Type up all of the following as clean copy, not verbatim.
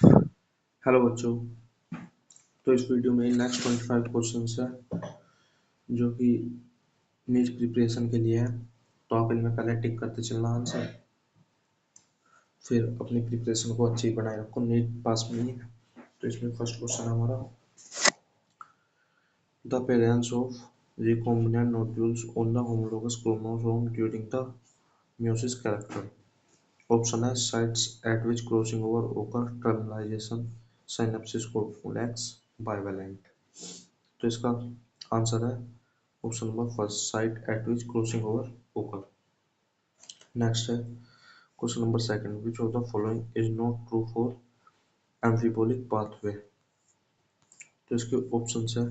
Hello बच्चों। तो इस वीडियो में नेक्स्ट 25 क्वेश्चंस है जो कि नीट प्रिपरेशन के लिए है। तो आप इनमें पहले टिक करते चलना आंसर, फिर अपनी प्रिपरेशन को अच्छी बनाए रखो, नीट पास में ही है। तो इसमें फर्स्ट क्वेश्चन हमारा, the parents of recombinant nodules on the homologous chromosome during the meiosis character. Option है sites at which crossing over occur, terminalization, synapsis complex, bivalent। तो इसका आंसर है option number first, site at which crossing over occur. Next है question number second, which of the following is not true for amphibolic pathway. तो इसके option है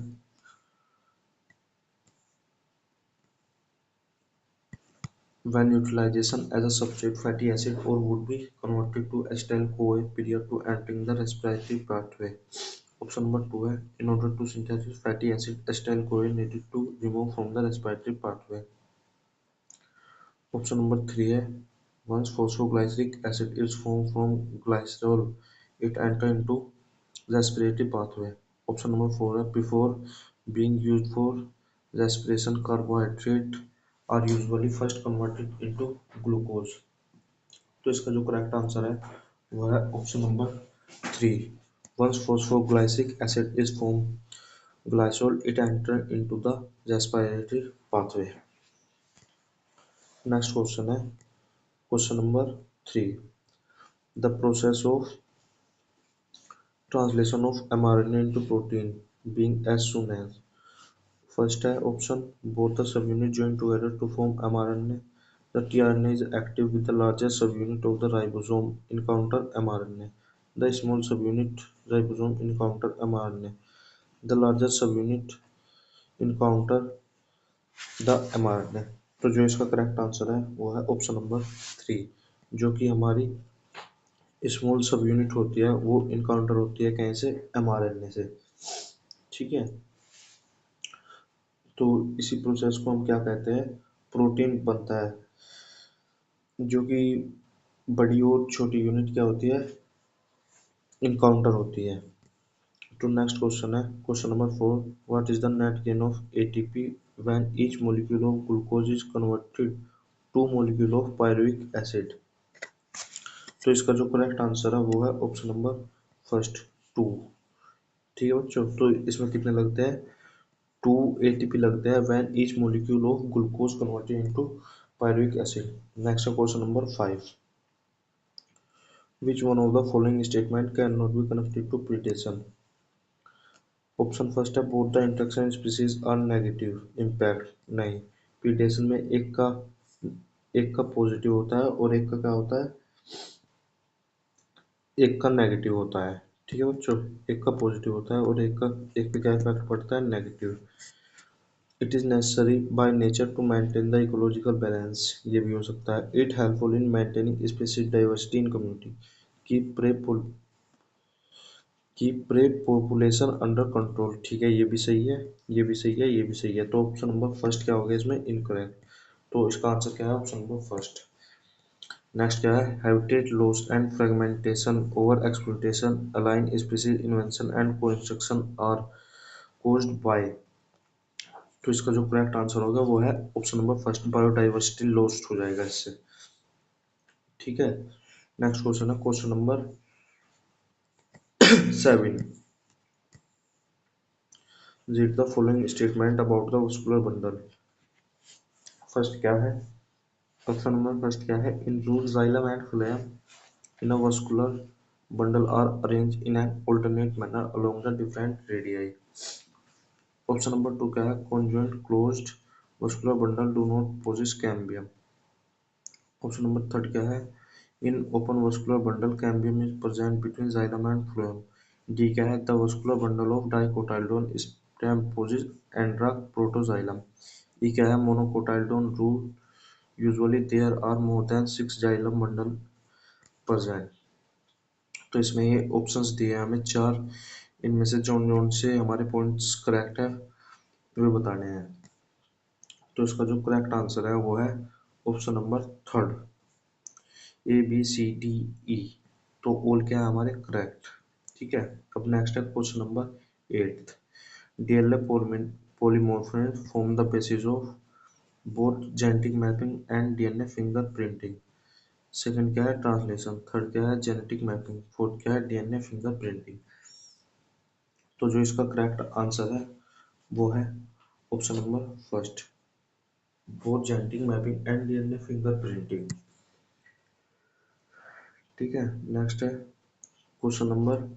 when utilization as a substrate fatty acid or would be converted to acetyl CoA prior to entering the respiratory pathway. Option number two है in order to synthesize fatty acid acetyl CoA needed to remove from the respiratory pathway. Option number three है once phosphoglyceric acid is formed from glycerol it enter into respiratory pathway. Option number four है before being used for respiration carbohydrate are usually first converted into glucose. तो इसका जो correct answer है वह है option number three, once phosphoglyceric acid is formed glycerol it enter into the respiratory pathway. Next question है question number three, the process of translation of mRNA into protein being as soon as। First है option both the subunit join together to form mRNA, the tRNA is active with the largest subunit of the ribosome encounter mRNA, the small subunit ribosome encounter mRNA, the largest subunit encounter the mRNA। तो जो इसका correct answer है वो है option number three, जो कि हमारी small सब यूनिट होती है वो इनकाउंटर होती है कहीं से, mRNA से। ठीक है, तो इसी प्रोसेस को हम क्या कहते हैं, प्रोटीन बनता है, जो कि बड़ी और छोटी यूनिट क्या होती है, इनकाउंटर होती है। तो नेक्स्ट क्वेश्चन है question number four, what is the net gain of ATP when each molecule of glucose is converted two molecule of pyruvic acid. तो इसका जो करेक्ट आंसर है वो है ऑप्शन नंबर फर्स्ट, टू। ठीक है बच्चों, तो इसमें कितने लगते हैं, टू एटीपी लगते हैं when each molecule of glucose converted into pyruvic acid. Next है question number five, which one of the following statement can not be connected to predation. Option first है both the interaction species are negative impact, नहीं, predation में एक का positive होता है और एक का क्या होता है, एक का नेगेटिव होता है। ठीक है बच्चों, एक का पॉजिटिव होता है और एक पे क्या इफेक्ट पड़ता है, negative. It is necessary by nature to maintain the ecological balance, ये भी हो सकता है। It helpful in maintaining species diversity in community, keep prey population under control. ठीक है, ये भी सही है, ये भी सही है, ये भी सही है। तो ऑप्शन नंबर फर्स्ट क्या हो गया इसमें, इनकरेक्ट। तो इसका आंसर क्या है, ऑप्शन नंबर फर्स्ट। नेक्स्ट क्या है, habitat loss and fragmentation, over exploitation, alien species invention and coextraction are caused by. तो इसका जो करेक्ट आंसर होगा वो है option number first, biodiversity lost हो जाएगा इससे। ठीक है, नेक्स्ट क्वेश्चन है question number seven, read the following statement about the vascular bundle. First क्या है, ऑप्शन नंबर फर्स्ट क्या है, in root xylem and phloem in a vascular bundle are arranged in an alternate manner along the different radii. Option number two क्या है, conjoined closed vascular bundle do not possess cambium. Option number third क्या है, in open vascular bundle cambium is present between xylem and phloem. D क्या है, the vascular bundle of dicotyledon stem possess andraprotoxylem. ई क्या है, monocotyledon rule usually there are more than 6 xylem bundle present. तो इसमें ये options दिए हैं हमें चार, इनमें से जौन जौन से हमारे पॉइंट्स करेक्ट है वे बताने हैं। तो इसका जो करेक्ट आंसर है वो है option number third, A B C D E. तो ऑल क्या है हमारे करेक्ट। ठीक है। अब नेक्स्ट है question number 8। DLA polymorphism form the basis of both genetic mapping and DNA fingerprinting। Second क्या है ट्रांसलेशन, थर्ड क्या है जेनेटिक मैपिंग, फोर्थ क्या है डीएनए फिंगरप्रिंटिंग। तो जो इसका करेक्ट आंसर है वो है option number first, both genetic mapping and DNA fingerprinting. ठीक है। नेक्स्ट है question number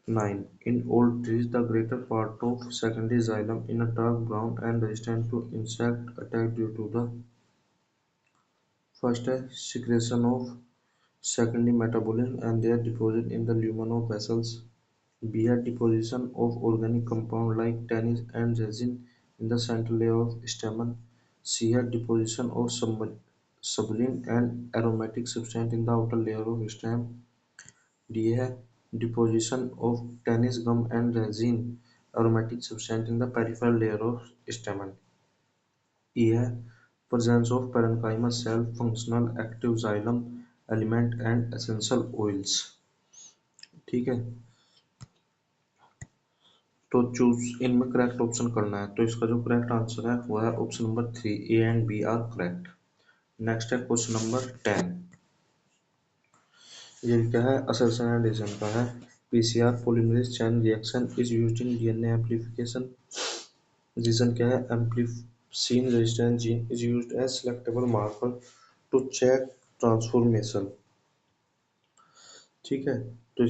9। In old trees, the greater part of secondary xylem in a dark brown and resistant to insect attack due to the first है secretion of secondary metabolism and their deposit in the lumen of vessels. B है deposition of organic compound like tannins and resin in the central layer of stamen. C है deposition of subulin and aromatic substance in the outer layer of stem. D है deposition of tannins gum and resin aromatic substance in the peripheral layer of stamen. E है presence of parenchyma cell functional active xylem element and essential oils। ठीक है। तो choose इनमें correct option करना है, तो इसका जो करेक्ट आंसर है वो है option number 3, A and B are correct. Next है क्वेश्चन नंबर 10। ये क्या है असर्शन एंड रीजन का है। PCR polymerase chain reaction is used in DNA amplification. Reason क्या है ampicillin resistance gene is used as selectable marker to check transformation. ठीक है। तो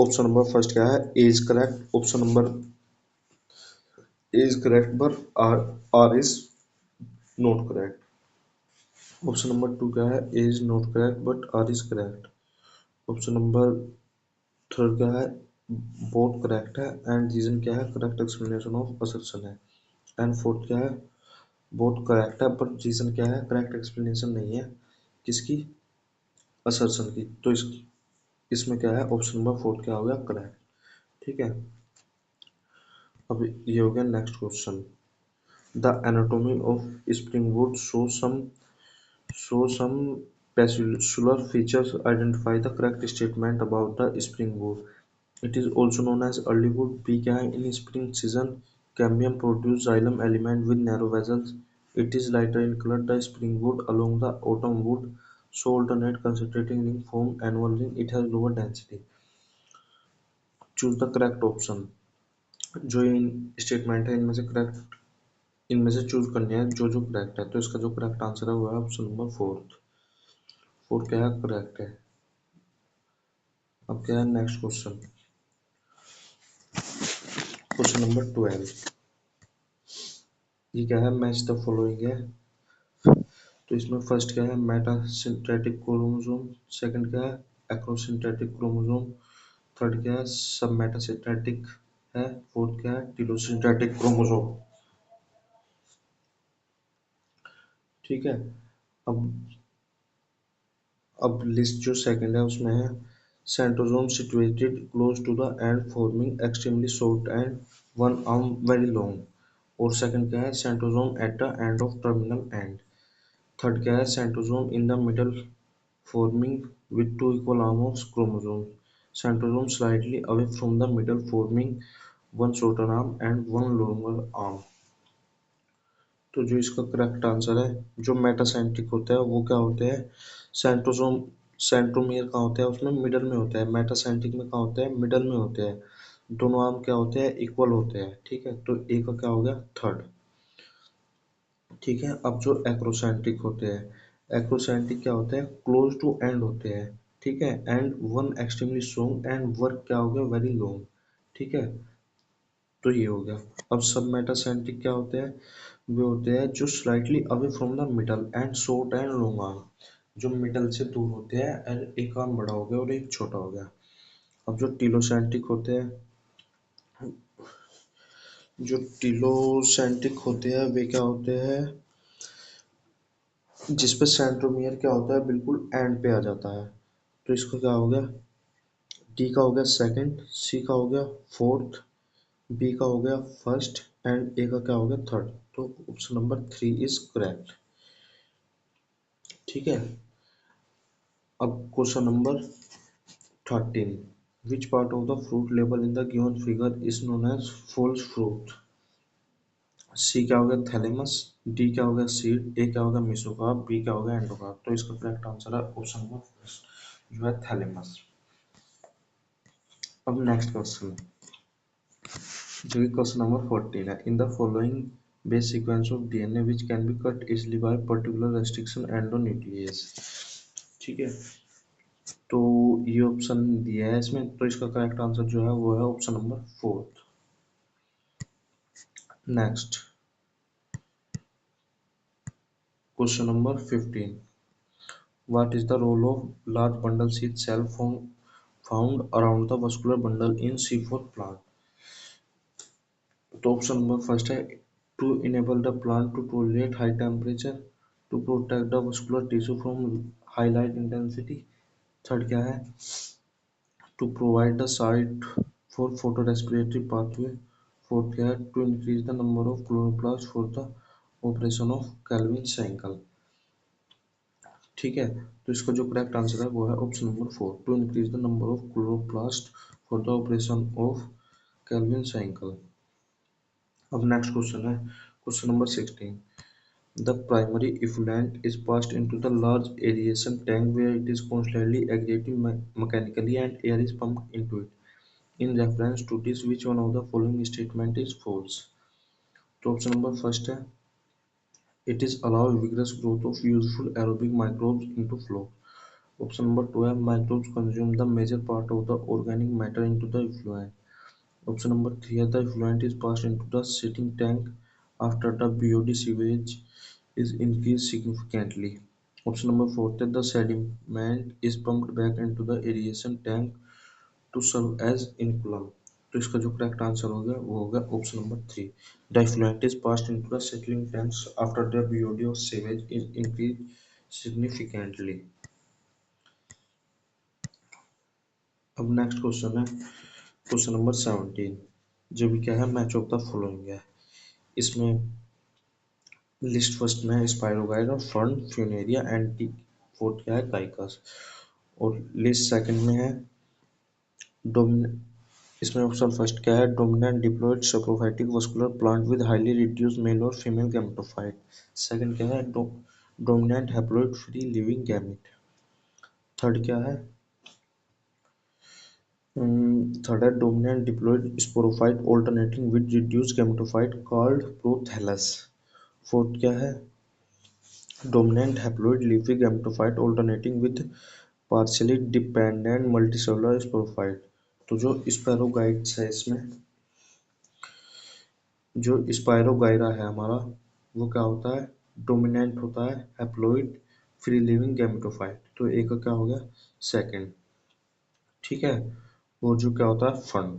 ऑप्शन नंबर फर्स्ट क्या है as correct, option number is correct but R is not correct। ऑप्शन नंबर 2 क्या है A is not correct but R is correct। ऑप्शन नंबर 3 क्या है both correct है एंड रीजन क्या है करेक्ट एक्सप्लेनेशन ऑफ असर्शन है। एंड फोर्थ क्या है both correct है पर रीजन क्या है करेक्ट एक्सप्लेनेशन नहीं है किसकी असर्शन की। तो इसमें क्या है ऑप्शन नंबर 4 क्या हो गया करेक्ट। ठीक है। अब ये हो गया next question. The anatomy of Springwood show some peculiar features identify the correct statement about the spring wood। It is also known as early wood। B क्या है in spring season cambium produce xylem element with narrow vessels। It is lighter in color। The spring wood along the autumn wood show alternate concentrating ring form annual ring। It has lower density। Choose the correct option। जो इन statement है इनमें से choose करनी है जो जो correct है। तो इसका जो करेक्ट आंसर है वो है ऑप्शन नंबर फोर्थ। फोर्थ क्या है करेक्ट है। अब क्या है नेक्स्ट क्वेश्चन, क्वेश्चन नंबर 12। ये क्या है मैच द फॉलोइंग है। तो इसमें फर्स्ट क्या है मेटासिंथेटिक क्रोमोसोम, सेकंड क्या है एक्रोसिंथेटिक क्रोमोसोम, थर्ड क्या है सब मेटासिंथेटिक है, फोर्थ क्या है टिलोसिंथेटिक क्रोमोसोम। ठीक है। अब लिस्ट जो सेकंड है उसमें है centrosome situated close to the end forming extremely short and one arm very long. और सेकंड क्या है centrosome at the end of terminal end. Third क्या है centrosome in the middle forming with two equal arms of chromosomes। Centrosome slightly away from the middle forming one shorter arm and one longer arm। तो जो इसका correct answer है जो metacentric होता है वो क्या होते हैं सेंट्रोसोम, सेंट्रोमियर कहाँ होता है उसमें मिडल में होता है, मेटासेंट्रिक में कहाँ होता है मिडल में होते हैं, दोनों आर्म क्या होते हैं इक्वल होते हैं। ठीक है। तो ए का क्या हो गया थर्ड। ठीक है। अब जो एक्रोसेंट्रिक होते हैं एक्रोसेंट्रिक क्या होते हैं क्लोज टू एंड होते हैं। ठीक है। And one extremely strong and work क्या हो गया वेरी लॉन्ग। ठीक है। तो ये हो गया। अब सब मेटासेंट्रिक क्या होते हैं वे होते हैं जो slightly away from the middle and short and long arm, जो मिडल से दूर होते हैं और एक आर्म बड़ा हो गया और एक छोटा हो गया। अब जो टिलोसेंट्रिक होते हैं जो टिलोसेंट्रिक होते हैं वे क्या होते हैं जिसपे सेंट्रोमियर क्या होता है बिल्कुल एंड पे आ जाता है। तो इसका क्या हो गया डी का हो गया सेकंड, सी का हो गया फोर्थ, बी का हो गया फर्स्ट एंड ए का क्या हो गया थर्ड। तो ऑप्शन नंबर 3 इज करेक्ट। ठीक है। अब question number 13. Which part of the fruit label in the given figure is known as false fruit? सी क्या हो गया थैलेमस, डी क्या हो गया सीड, ए क्या हो गया मेसोकार्प, बी क्या हो गया एंडोकार्प। तो इसका करेक्ट आंसर है ऑप्शन नंबर फर्स्ट जो है थैलेमस। अब नेक्स्ट क्वेश्चन जो कि क्वेश्चन नंबर 14 है। In the following base sequence of DNA which can be cut easily by particular restriction endonuclease. ठीक है, तो ये ऑप्शन दिया है इसमें, तो इसका करेक्ट आंसर जो है वो है option number fourth. Next question number 15। What is the role of large bundle sheath cell found around the vascular bundle in C4 plant? तो ऑप्शन नंबर फर्स्ट है to enable the plant to tolerate high temperature, to protect the vascular tissue from high light intensity. Third क्या है to provide the site for photo respiratory pathway. Fourth क्या है to increase the number of chloroplast for the operation of Calvin cycle. ठीक है, तो इसका जो correct answer है वो है option number four to increase the number of chloroplast for the operation of Calvin cycle. अब नेक्स्ट क्वेश्चन है question number 16। The primary effluent is passed into the large aeration tank where it is constantly acting mechanically and air is pumped into it. In reference to this, which one of the following statement is false? तो option number first है it is allow vigorous growth of useful aerobic microbes into flow. Option number 2 है microbes consume the major part of the organic matter into the effluent. Option number 3 है the effluent is passed into the sitting tank after the BOD sewage is increased significantly. Option number 4 है the sediment is pumped back into the aeration tank to serve as inoculum. तो इसका जो correct answer होगा वो होगा option number 3 the effluent is passed into the settling tanks after the BOD of sewage is increased significantly. अब next question है question number 17 जो भी क्या है मैच ऑफ द फॉलोइंग है। इसमें लिस्ट फर्स्ट में है spirogyra, fern, Funaria and fourth क्या है काइकस। और लिस्ट सेकंड में है डोमिन इसमें ऑप्शन फर्स्ट क्या है dominant diploid saprophytic vascular plant with highly reduced male और फीमेल गैमेटोफाइट। सेकंड क्या है dominant haploid free living gamete. Third क्या है थर्ड है dominant diploid sporophyte alternating with reduced gametophyte called prothallus. Fourth क्या है dominant haploid leafy gametophyte alternating with partially dependent multicellular sporophyte. तो जो स्पैरोगाइट्स है इसमें जो स्पाइरोगाइरा है हमारा वो क्या होता है डोमिनेंट होता है हैप्लॉइड फ्री लिविंग गैमेटोफाइट। तो एक का क्या हो गया सेकंड। ठीक है, और जो क्या होता है फर्न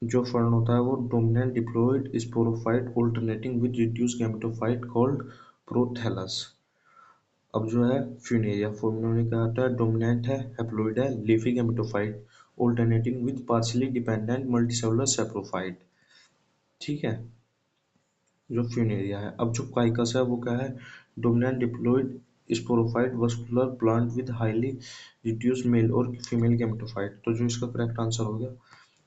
जो फर्न होता है वो dominant diploid sporophyte alternating with reduced gametophyte called prothallus. अब जो है फ्यूनेरिया फॉर्मूला क्या होता है डोमिनेंट है हैप्लॉइड है leafy gametophyte alternating with partially dependent multicellular saprophyte. ठीक है, जो फ्यूनेरिया है। अब जो काइकस है वो क्या है dominant diploid sporophyte vascular plant with highly reduced male और फीमेल गैमेटोफाइट। तो जो इसका करेक्ट आंसर हो गया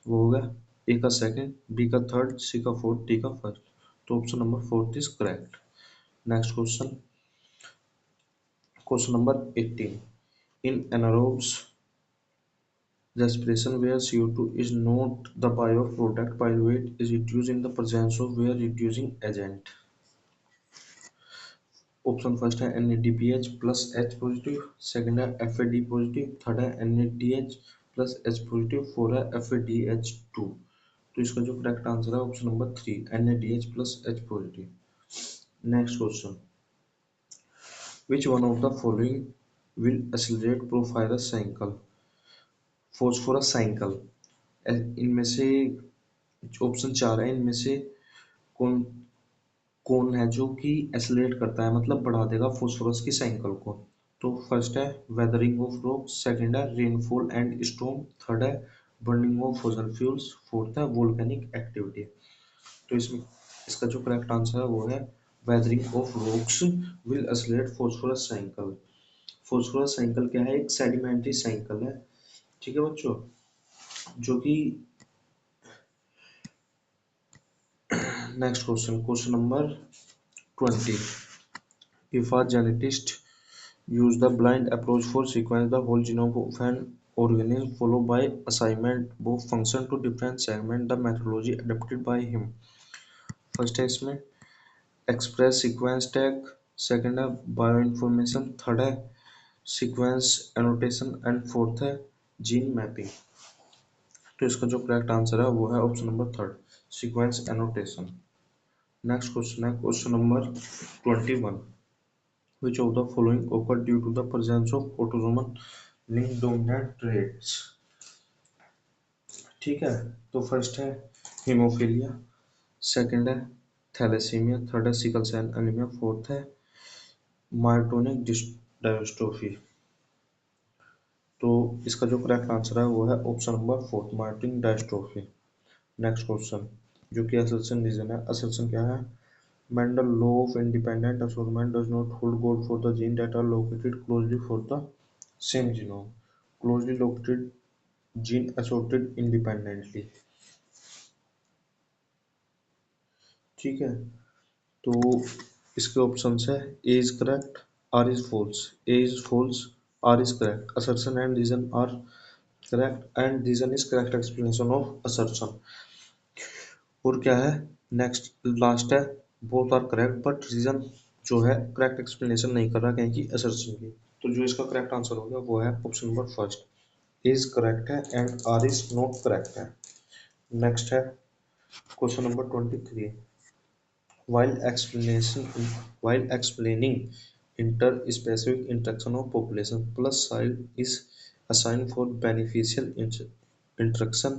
वो होगा ए का सेकंड, बी का थर्ड, सी का फोर्थ, डी का फर्स्ट। तो option number fourth is correct. Next question question number 18। In anaerobes respiration where CO2 is not the byproduct pyruvate is reduced in the presence of where reducing agent। Option first है NADPH plus H positive, second है FAD positive, third है NADH plus H positive, four है FADH2। तो इसका जो correct answer है option number 3 NADH plus H positive. Next question which one of the following will accelerate phosphorus cycle phosphorus cycle. इनमें से option चार है इनमें से कौन कौन है जो कि एक्सेलरेट करता है मतलब बढ़ा देगा फास्फोरस की साइकिल को। तो फर्स्ट है वेदरिंग ऑफ रॉक, सेकंड है रेनफॉल एंड स्टॉर्म, थर्ड है burning of fossil fuels, fourth है वोल्केनिक एक्टिविटी। तो इसमें इसका जो करेक्ट आंसर है वो है weathering of rocks will accelerate phosphorus cycle. Phosphorus cycle क्या है? एक सेडिमेंट्री साइकिल है, ठीक है बच्चों, जो कि next question number 20। If a geneticist use the blind approach for sequence the whole genome of an organism followed by assignment both function to different segment, the methodology adopted by him। First है इसमें express sequence tag, second है bio information, third है sequence annotation and fourth है gene mapping. तो इसका जो correct answer है वो है option number third, sequence annotation. Next question है question number 21। Which of the following occur due to the presence of autosomal linked dominant traits? ठीक है, तो फर्स्ट है हीमोफीलिया, सेकंड है थैलेसीमिया, थर्ड है सिकल सेल एनीमिया, फोर्थ है myotonic dystrophy. तो इसका जो करेक्ट आंसर है वो है option number fourth, myotonic dystrophy. Next question जो कि असर्शन रीजन है, असर्शन क्या है? Mendel law of independent assortment does not hold good for the genes that are located closely for the same genome. Closely located gene assorted independently। ठीक है, तो इसके option है A is correct, R is false, A is false, R is correct, assertion and reason are correct and reason is correct explanation of assertion. और क्या है next last है both are correct but reason जो है correct explanation नहीं कर रहा कहीं की असर्शन की। तो जो इसका करेक्ट आंसर होगा वो है option number first, is correct है and R is not correct है। नेक्स्ट है question number 23। while explanation while explaining interspecific interaction of population, plus sign is assigned for beneficial interaction,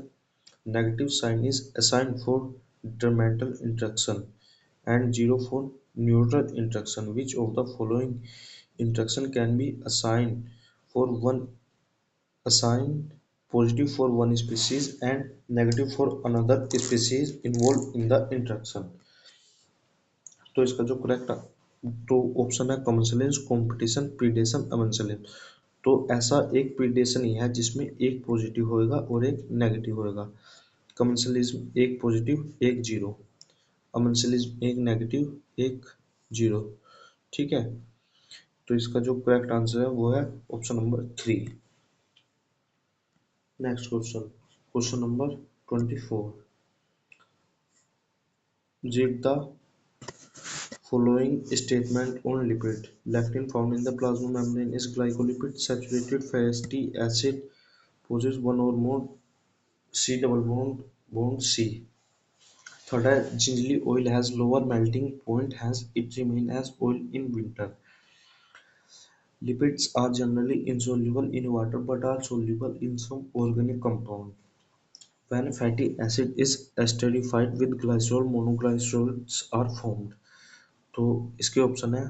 negative sign is assigned for detrimental interaction, and zero for neutral interaction। Which of the following interaction can be assigned positive for one species and negative for another species involved in the interaction? तो इसका जो correct तो option है कमेंसलेंस, competition, predation, अमेंसलेंस। तो ऐसा एक predation ही है जिसमें एक पॉजिटिव होएगा और एक नेगेटिव होएगा। कमेंसलिज्म एक पॉजिटिव एक जीरो, अमेंसलिज्म एक नेगेटिव एक जीरो। ठीक है, तो इसका जो करेक्ट आंसर है वो है option number three. Next question number 24। Jeet the following statement on lipid: lectin found in the plasma membrane is glycolipid. Saturated fatty acid possesses one or more C double bond C. Third है gingerly oil has lower melting point as it remains as oil in winter. Lipids are generally insoluble in water but are soluble in some organic compound. When fatty acid is esterified with glycerol, monoglycerols are formed. तो इसके option है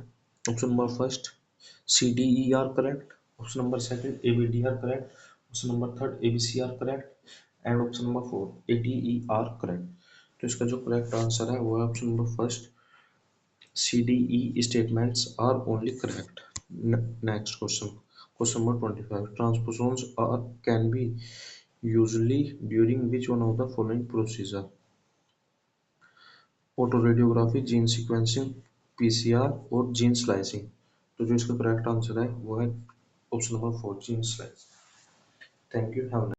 option number first C D E are correct, option number second A B D are correct, option number third A B C are correct and option number four A T E are correct. तो इसका जो correct answer है वो है option number first, C D E statements are only correct. Next question number 25। Transposons are can be usually during which one of the following procedure? ऑटोरेडियोग्राफी, gene sequencing, PCR और gene slicing. तो जो इसका correct answer है वो है option number four, gene slicing. Thank you, have